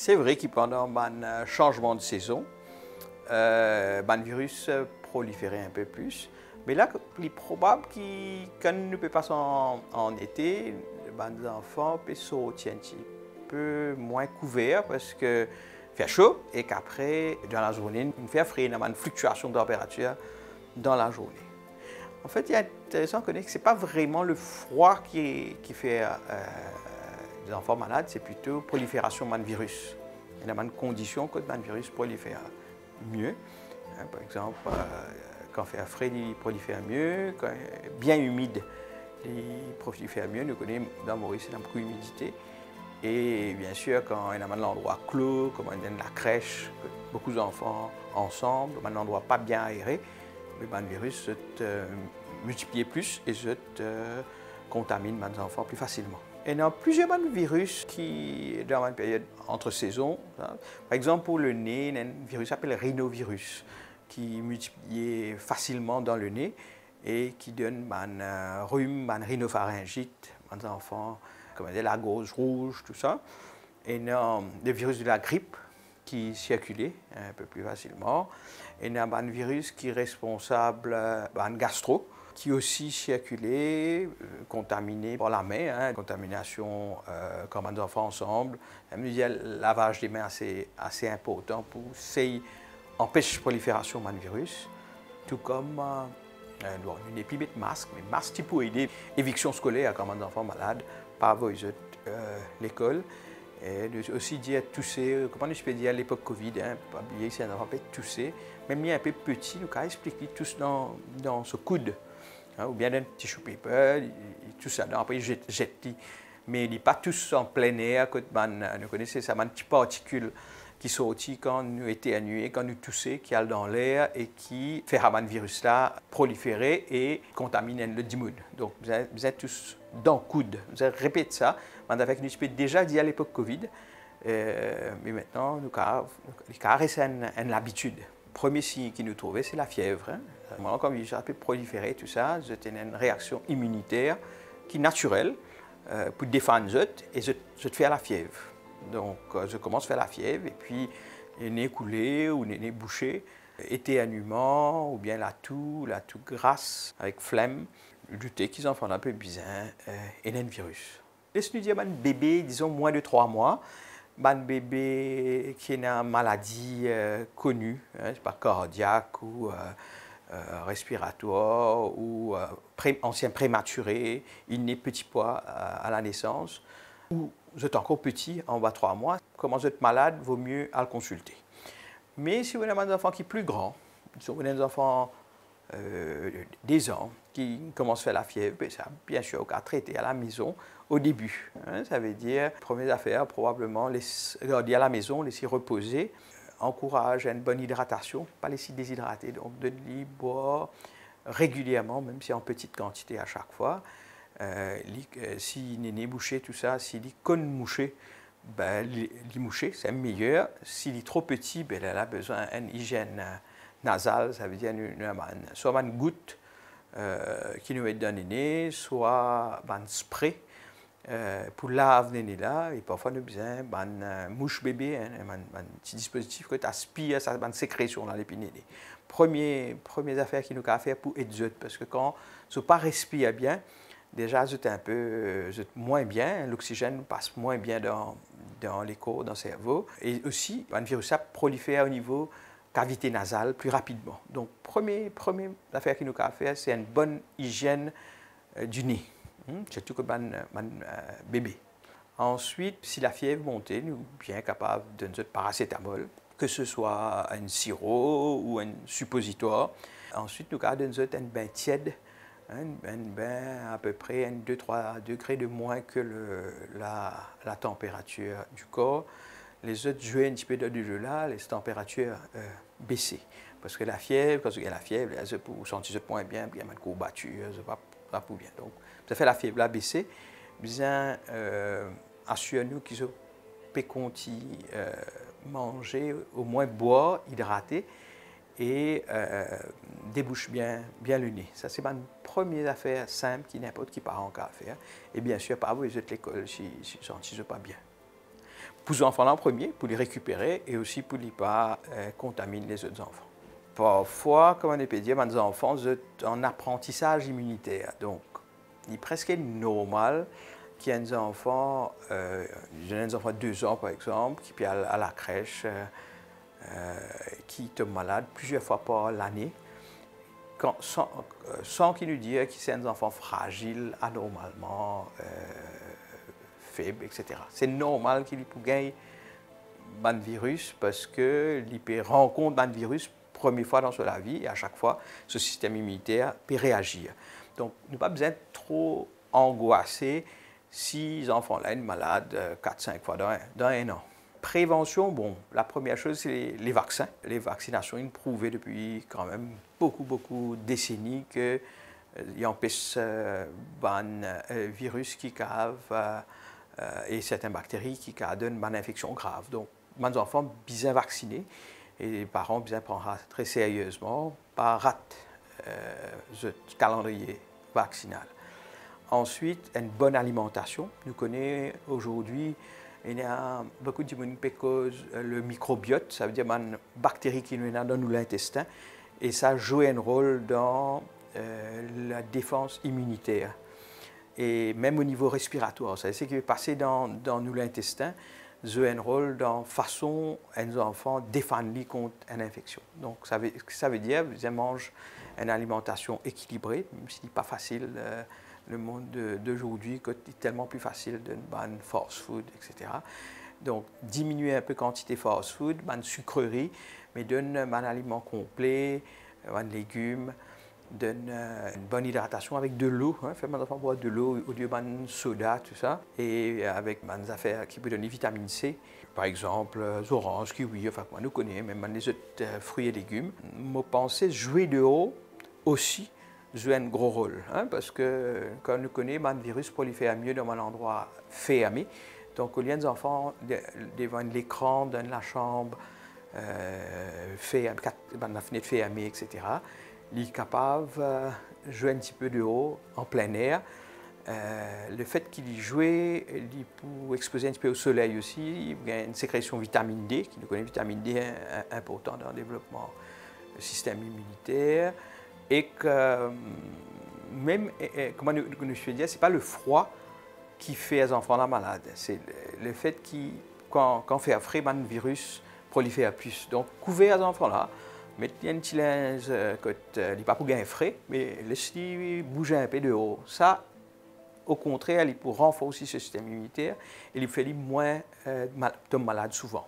C'est vrai que pendant le changement de saison, le virus proliférait un peu plus. Mais là, il est probable que quand nous ne passons en été, les enfants peuvent sortir un petit peu moins couverts parce que fait chaud et qu'après, dans la journée, il fait frais, il y a une fluctuation de température dans la journée. En fait, il est intéressant de connaître que ce n'est pas vraiment le froid qui fait des enfants malades, c'est plutôt prolifération de virus. Il y a une condition que le virus prolifère mieux. Par exemple, quand il fait frais, il prolifère mieux. Quand il est bien humide, il prolifère mieux. Nous connaissons dans Maurice, il y a beaucoup d'humidité. Et bien sûr, quand il y a un endroit clos, comme dans la crèche, beaucoup d'enfants ensemble, un endroit pas bien aéré, le virus se multiplie plus et se contamine les enfants plus facilement. Il y a plusieurs virus qui, dans une période entre saisons, par exemple pour le nez, il y a un virus qui s'appelle rhinovirus, qui multiplie facilement dans le nez et qui donne un rhume, un rhinopharyngite aux enfants, comme la gorge rouge, tout ça. Et il y a le virus de la grippe qui circulait un peu plus facilement. Et il y a un virus qui est responsable de gastro, qui aussi circulait, contaminé par la main, contamination comme les enfants ensemble. Il y a le lavage des mains assez important pour empêcher la prolifération de virus, tout comme une épidémie de masque, mais masque qui peut aider l'éviction scolaire comme les enfants malades, pas l'école. Et aussi dire tousser, comment je peux dire à l'époque Covid, pas oublier si un enfant peut tousser, même il est un peu petit, nous pouvons expliquer tous dans ce coude. Ou bien un petit chou paper, tout ça, après il jette. Mais il n'est pas tous en plein air, nous connaissons ça, une petite particule qui sortit quand nous éternuons, quand nous toussons, qui est dans l'air et qui fait le virus là proliférer et contaminer le dimune. Donc vous êtes tous dans le coude. Vous répétez ça, avec nous avons déjà dit à l'époque Covid, mais maintenant nous avons une habitude. Le premier signe qui nous trouvait, c'est la fièvre. Comme il peut proliférer, tout ça, c'est une réaction immunitaire qui est naturelle pour défendre et je fais la fièvre. Donc, je commence à faire la fièvre et puis le nez coulé ou le nez bouché, éternuement ou bien la toux grasse avec flemme, lutter qu'ils en font un peu bizarre et un virus. Laisse-nous dire un bébé, disons moins de 3 mois, un bébé qui a une maladie connue, pas cardiaque ou respiratoire ou ancien prématuré, il n'est petit poids à la naissance, ou vous êtes encore petit, en bas de 3 mois, comment vous êtes malade, vaut mieux à le consulter. Mais si vous avez des enfants qui sont plus grands, si vous avez des enfants des ans qui commencent à faire la fièvre, ça, bien sûr, à traiter à la maison au début. Ça veut dire, première affaire, probablement, garder à la maison, laisser reposer, encourage à une bonne hydratation, pas laisser déshydrater, donc de l'eau, boire régulièrement, même si en petite quantité à chaque fois. Si il est bouché, tout ça, s'il est con mouché, ben, les moucher, c'est meilleur. S'il est trop petit, ben, elle a besoin d'une hygiène nasale, ça veut dire soit une goutte qui nous est dans le nez, soit un spray pour laver le nez là. Et parfois, nous avons besoin d'un mouche bébé, un petit dispositif qui aspire une sécrétion dans l'épinée. Première affaire qu'il nous a faire pour aider, parce que quand on ne respire pas bien, déjà, c'est un peu moins bien, l'oxygène passe moins bien dans les corps, dans le cerveau. Et aussi, un virus prolifère au niveau cavité nasale plus rapidement. Donc, première affaire qu'il nous a faire, c'est une bonne hygiène du nez, surtout que bébé. Ensuite, si la fièvre monte, nous sommes bien capables de donner paracétamol, que ce soit un sirop ou un suppositoire. Ensuite, nous avons donné un bain tiède, un bain à peu près 2-3 degrés de moins que la température du corps. Les autres jouent un petit peu de jeu là, les températures baissées. Parce que la fièvre, quand il y a la fièvre, vous sentez moins bien, il y a une courbature, pas pour bien. Donc, ça fait la fièvre là baissée. Bien, assurez-nous qu'ils peuvent manger, au moins boire, hydrater et débouche bien le nez. Ça, c'est une première affaire simple qui n'importe qui parent a à faire. Et bien sûr, pas vous, les autres l'école si ne sont pas bien. pour les enfants en premier, pour les récupérer et aussi pour ne pas contaminer les autres enfants. Parfois, comme on peut dire, les enfants sont en apprentissage immunitaire. Donc, il est presque normal qu'il y ait des enfants, des enfants de 2 ans par exemple, qui viennent à la crèche, qui tombent malades plusieurs fois par l'année, sans qu'ils nous disent qu'ils sont des enfants fragiles, anormalement faibles, etc. C'est normal qu'ils gagnent un virus parce qu'ils rencontrent un virus première fois dans sa vie et à chaque fois, ce système immunitaire peut réagir. Donc, nous n'avons pas besoin de trop angoisser si les enfants-là sont malades 4-5 fois dans un an. Prévention, bon, la première chose, c'est les vaccins. Les vaccinations, ils ont prouvé depuis quand même beaucoup de décennies qu'ils empêchent un virus qui cave et certaines bactéries qui donnent une infection grave. Donc, les enfants bien vaccinés et les parents bien prendre ça très sérieusement, pas rater le calendrier vaccinal. Ensuite, une bonne alimentation. Nous connaissons aujourd'hui, il y a beaucoup de gens qui causent le microbiote, ça veut dire les bactéries qui sont dans l'intestin, et ça joue un rôle dans la défense immunitaire. Et même au niveau respiratoire, c'est ce qui va passer dans l'intestin, joue un rôle dans la façon dont les enfants défendent contre une infection. Donc ça veut dire qu'ils mangent une alimentation équilibrée, même si ce n'est pas facile. Le monde d'aujourd'hui est tellement plus facile de ban fast food, etc. Donc, diminuer un peu la quantité de fast food, ban sucrerie, mais donne un aliment complet, ban légumes, donne une bonne hydratation avec de l'eau. Faire mes enfants boire de l'eau au lieu de soda, tout ça. Et avec des affaires qui peuvent donner vitamine C, par exemple, oranges, kiwis, enfin, nous connaissons même les autres fruits et légumes. Je pense jouer dehors aussi joue un gros rôle, parce que quand on connaît, le virus prolifère mieux dans un endroit fermé. Donc, au lieu des enfants devant l'écran, dans la chambre, la fenêtre fermée, etc., ils sont capables de jouer un petit peu dehors, en plein air. Le fait qu'ils jouent, ils peuvent exposer un petit peu au soleil aussi. Il y a une sécrétion de vitamine D, qui nous connaît, vitamine D est important dans le développement du système immunitaire. Et que même, comment nous je dire, ce n'est pas le froid qui fait les enfants malades, c'est le fait quand on fait frais, le virus prolifère plus. Donc, couvrir les enfants là, mettre un petit linge, il n'est pas pour gagner frais, mais laisser bouger un peu dehors. Ça, au contraire, il peut renforcer ce système immunitaire et il fait moins tomber malade souvent.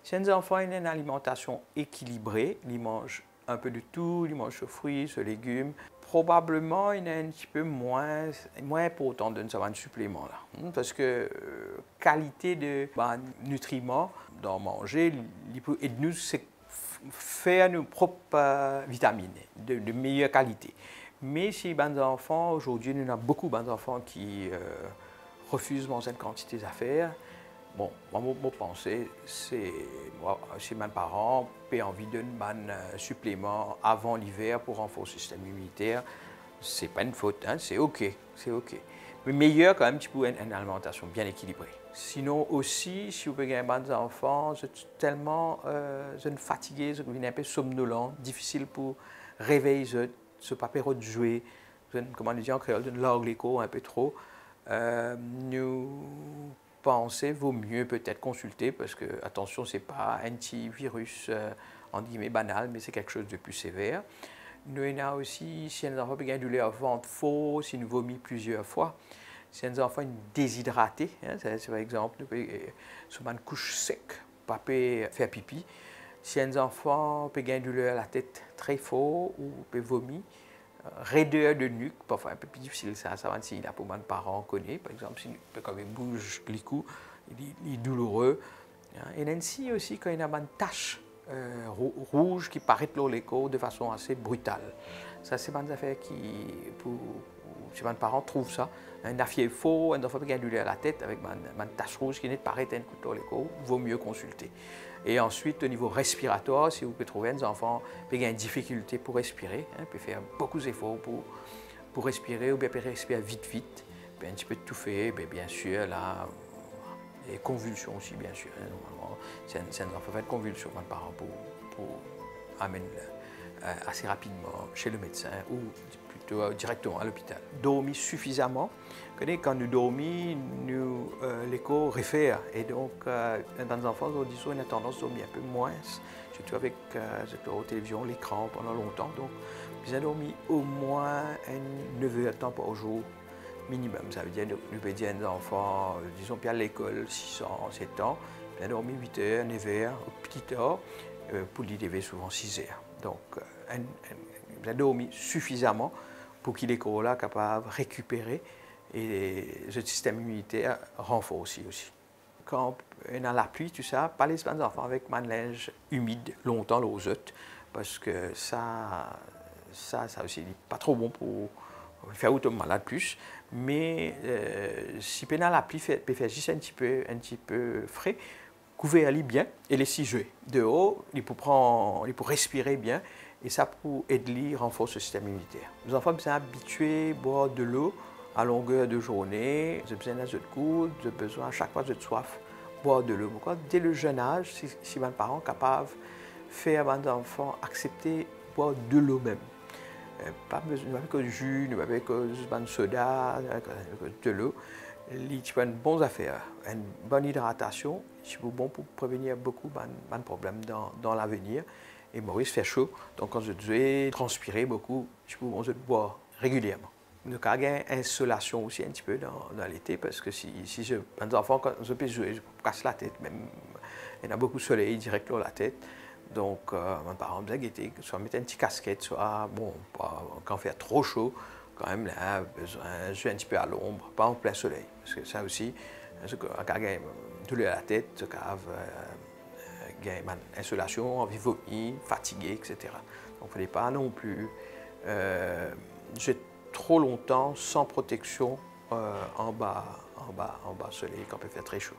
Si les enfants ont une alimentation équilibrée, ils mangent un peu de tout, ils mangent des fruits, des légumes. Probablement, il est un petit peu moins important de ce supplément là, parce que qualité de nutriments dans manger, il peut aider nous à faire nos propres vitamines de meilleure qualité. Mais si les enfants, aujourd'hui, nous avons beaucoup d'enfants qui refusent de manger une quantité d'affaires. Bon, moi, mon pensée, c'est si mes parents ont envie de un supplément avant l'hiver pour renforcer le système immunitaire, c'est pas une faute, c'est OK. Mais meilleur quand même, tu peux une alimentation bien équilibrée. Sinon aussi, si vous avez des enfants, c'est tellement fatigué, vous devenez un peu somnolent, difficile pour réveiller, ce papier de jouer, comment on dit en créole, de l'orgue l'écho un peu trop. Nous penser, vaut mieux peut-être consulter parce que, attention, ce n'est pas un petit virus en guillemets banal, mais c'est quelque chose de plus sévère. Nous avons aussi, si un enfant a une douleur ventre faux, si nous vomit plusieurs fois, si un enfant est déshydraté, c'est par exemple, sur une couche sec, pas faire pipi. Si un enfant a une douleur à la tête très fort ou peut vomir, raideur de nuque, parfois un peu plus difficile, ça va si la pour les parents connaît, par exemple, si quand il bouge les coups, il est douloureux. Et ainsi aussi quand il y a une tache rouge qui paraît dans l'écho de façon assez brutale. Ça, c'est une affaire qui, si les parents trouvent ça, un affaire faux, un enfant qui a une douleur à la tête avec une tache rouge qui paraît un coup dans l'écho, vaut mieux consulter. Et ensuite, au niveau respiratoire, si vous pouvez trouver un enfant qui a une difficulté pour respirer, peut faire beaucoup d'efforts pour respirer, ou bien respirer vite, un petit peu étouffé, bien sûr, là, les convulsions aussi, bien sûr. Normalement, c'est un enfant fait de convulsions, mes parents, pour amener assez rapidement chez le médecin ou plutôt directement à l'hôpital. Dormir suffisamment. Quand nous dormons, l'écho réfère. Et donc, dans les enfants, disons, on a tendance à dormir un peu moins, surtout avec la télévision, l'écran pendant longtemps. Donc, bien dormir au moins 9 heures de temps par jour minimum. Ça veut dire, nous pouvons dire à nos enfants, disons, puis à l'école, 6 ans, 7 ans, bien dormir 8 heures, 9 heures, au petit heure, pour les lever souvent 6 heures. Donc, bien dormir suffisamment pour qu'il est là capable de récupérer et le système immunitaire renforcé aussi. Quand on a la pluie, tout ça, pas les enfants avec un linge humide longtemps aux autres, parce que ça aussi n'est pas trop bon pour faire autant malade plus. Mais si on a la pluie, peut faire juste un petit peu frais, couvrir-les bien et les 6 jouer dehors, il pour respirer bien et ça pour aider à renforcer le système immunitaire. Les enfants sont habitués à boire de l'eau à longueur de journée, ils ont besoin d'un de coude, ils ont besoin à chaque fois de soif, boire de l'eau. Dès le jeune âge, si mes parents sont capables de faire à mes enfants accepter de boire de l'eau même. Pas besoin de jus, pas besoin de soda, de l'eau. C'est une bonne affaire, une bonne hydratation, c'est bon pour prévenir beaucoup de problèmes dans l'avenir. Et Maurice fait chaud, donc quand je dois transpirer beaucoup, je peux boire régulièrement. Nous avons une insolation aussi un petit peu dans l'été, parce que si un enfant, quand je peux jouer, je casse la tête, même il y a beaucoup de soleil direct dans la tête. Donc, mes parents me disaient soit mettre une petite casquette, soit, bon, quand il fait trop chaud, quand même, là, besoin de jouer un petit peu à l'ombre, pas en plein soleil. Parce que ça aussi, quand il y a douleur à la tête, il y a une insolation, envie de vomir, fatigué, etc. Donc, il ne fallait pas non plus jouer trop longtemps sans protection en bas soleil quand il peut faire très chaud.